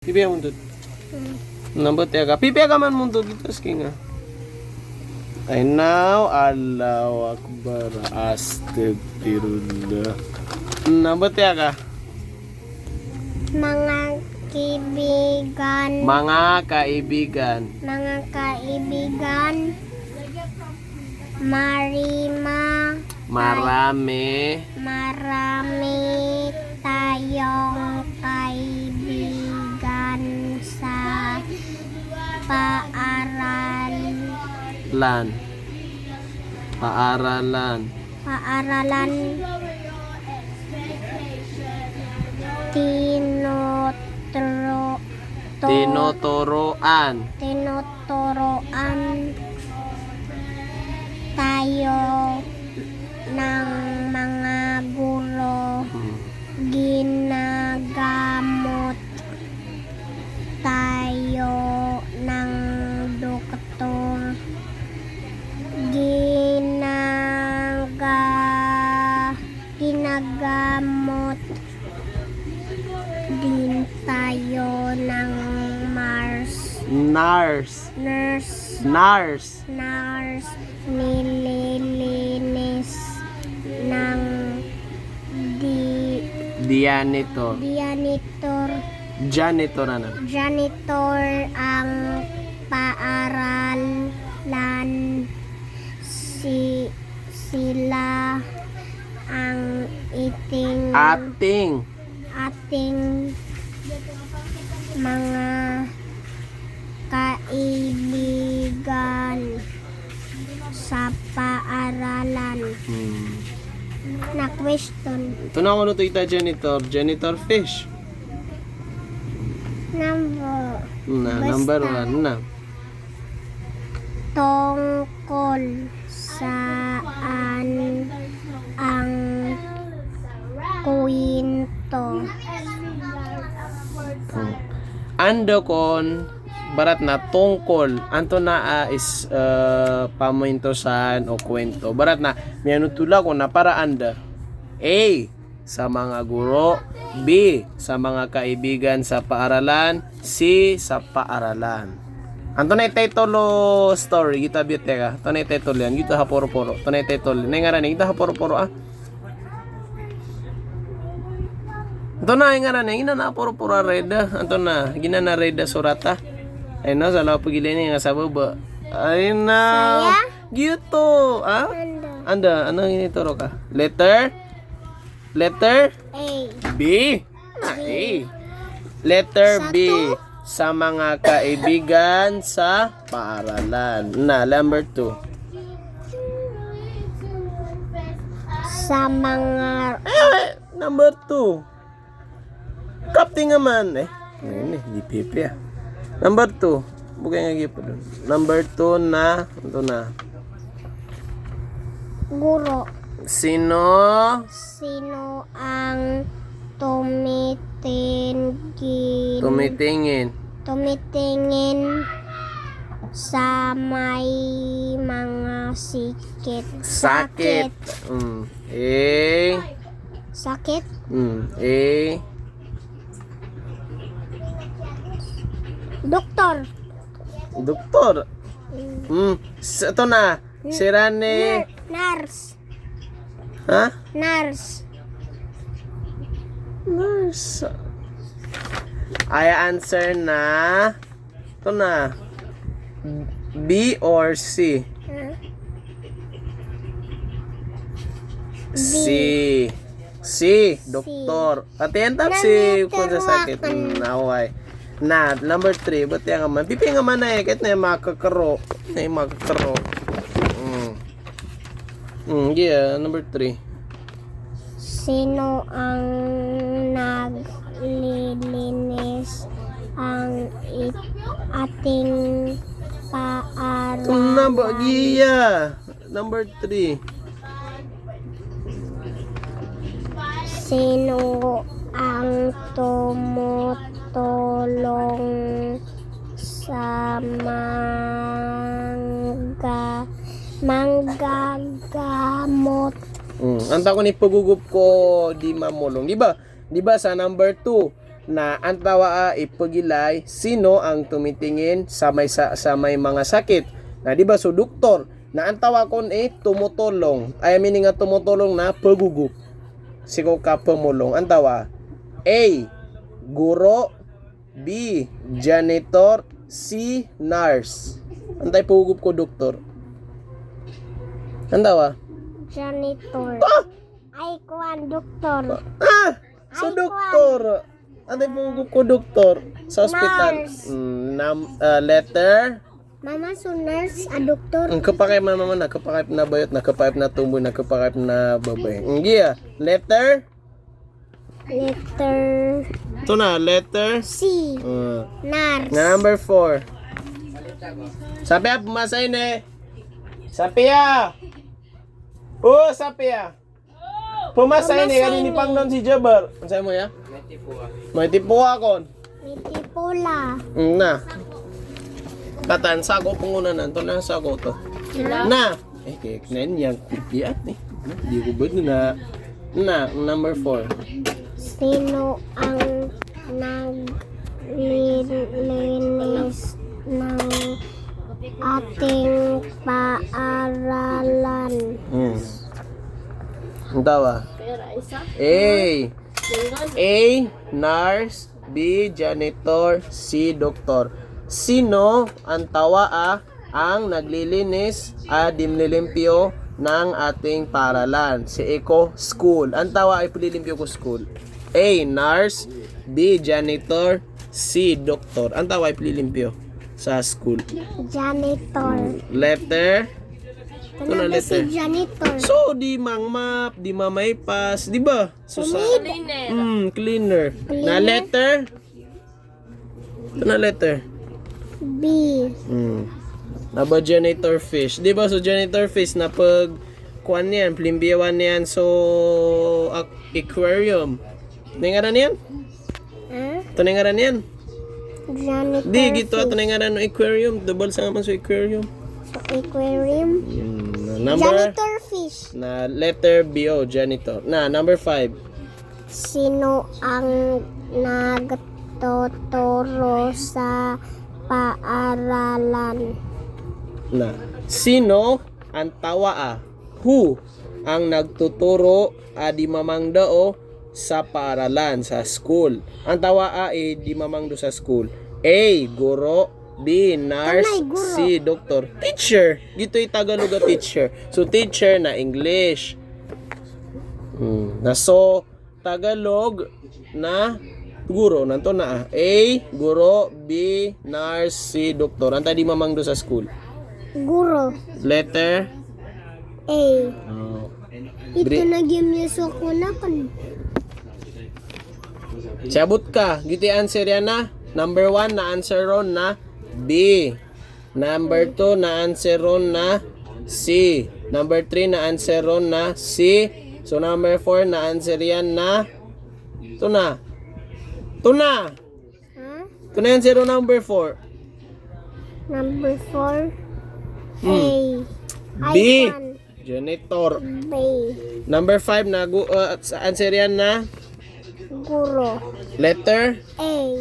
Pipi mundut. Nambut ya ka. Pipi ka man mundut gitu skinga. I now Allahu Akbar. Astagfirullah. Nambut ya ka. Mga kaibigan. Mga kaibigan. Mga kaibigan. Marami tayong kaibigan sa paaralan. Tinuturoan tayo ng mga guro. Ginagamot tayo ng doktor. Ginagamot din tayo ng nurse. Nililinis ng janitor ang paaralan. Sila ang ating mga kaibigan sa paaralan. Na question. Ito na ako nuto ita janitor fish. Number 1 na. Tungkol saan ang kwento? Ando kon barat na tungkol anto na is pamintosan o kwento barat na mianutula ko na para anda A sa mga guro, B sa mga kaibigan sa paaralan, C sa paaralan. Anto na title story kita bioteka to na title yan gito ha poro-poro to na title na ngaran gito ha poro-poro Anto na ngaran ina na poro-poro reda anto na gina na reda surata. Ay na, sa lawa pagilin nga sa baba. Ay na. Gitu. Anda, ano inituro ka? Letter A. B. A. Letter B. Sa mga kaibigan sa paaralan. Na, number 2. Sa mga Number 2. Kapti nga man. Ngayon di pipi Number 2. Bukay nga gipo doon. Number 2 na. Ito na. guro. Sino Ang tumitingin sa may mga sakit. Sakit? Doktor. Ito na. Si Rane. Nurse. Ha? Nurse. I answer na. Ito na. B or C? C. Doktor. Atiyan tap si kung sa sakit. Naway. Na, number 3. Ba't yan nga man? Pipi nga man na kahit na yung makakaro. Yeah, number 3. Sino ang naglilinis ang ating paaralan? Ito na ba? Yeah. Number 3. Sino ang tumutulong sa manggagamot? Anta ko ni pagugup ko di mamulong. Di ba sa number 2 na ang tawa ipagilay sino ang tumitingin sa may mga sakit. Na di ba so doktor na ang tawa kon tumutulong. Ay meaning nga tumutulong na pagugup. Siko ka pumulong. Ang tawa A. Guro, B. Janitor, C. Nurse. Antay pagugup ko doktor. Ang tawa? Janitor. Ah! Ay, kuan, doktor. So Ay, doktor. Ano yung ko doktor sa hospital? Nurse. Letter. Mama, so nurse, a doktor. Ang kapakay mama nakapakay na bayot, nakapakay na tumboy, nakapakay na babay. Hindi letter. Letter Ito na, letter. C. Nurse. Number 4. Sapia, pumasay na. Sapia. Oh, Sapia. Pumasay na. Kanini pang doon si Jabar. Ang sayo mo ya? May tipuha kon. Mitipula. Na. Katan, sago panguna na. Ito na, sago to. Na. Kaya na yan. Kupiat eh. Hindi ko ba na. Number 4. Sino ang naglilinis ng ating paaralan? Ang tawa? A. Nurse. B. Janitor. C. Doktor. Sino ang tawa ang naglilinis dimlilimpyo ng ating paaralan? Si Eko, school. Ang tawa ay palilimpyo ko school. A. Nurse. B. Janitor. C. Doktor. Ang tawa ay palilimpyo sa school. Janitor. Letter. Ito na Talaga si letter. janitor. So, di mangmap, di mamaypas, di ba? So, sa... cleaner. Na letter? Ito na letter. B. Na ba janitor fish? Di ba? So, janitor fish na pag kuan yan, plimbiyawan yan. So, aquarium. Ito na yung ngaran yan? Ito na yung ngaran yan? Janitor. Di, gito. Ito na yung ngaran ng aquarium. Double sa naman sa aquarium. So, aquarium. Number? Janitor fish. Na letter B, janitor. Na, number 5. Sino ang nagtuturo sa paaralan? Na sino ang tawa who ang nagtuturo di mamangdao sa paaralan sa school. Ang tawa di mamangdo sa school. A. Guro. B. Nurse. Tanay, guro. C. Doktor. Teacher. Gito'y Tagalog teacher. So teacher na English. Na so Tagalog na guro nanto na A. Guro. B. Nurse. C. Doktor. Ang di mamangdo sa school. Guro. Letter A. Ito na gimyasok ko na kan. Sabot ka. Giti answer yan na. Number 1 na answer ron na B. Number 2 na answer ron na C. Number 3 na answer ron na C. So number 4 na answer yan na ito na. Ito na. Ito na answer ron number 4. Number 4. A. B. I1. Janitor. B. Number 5 na answer yan na Guro. letter A.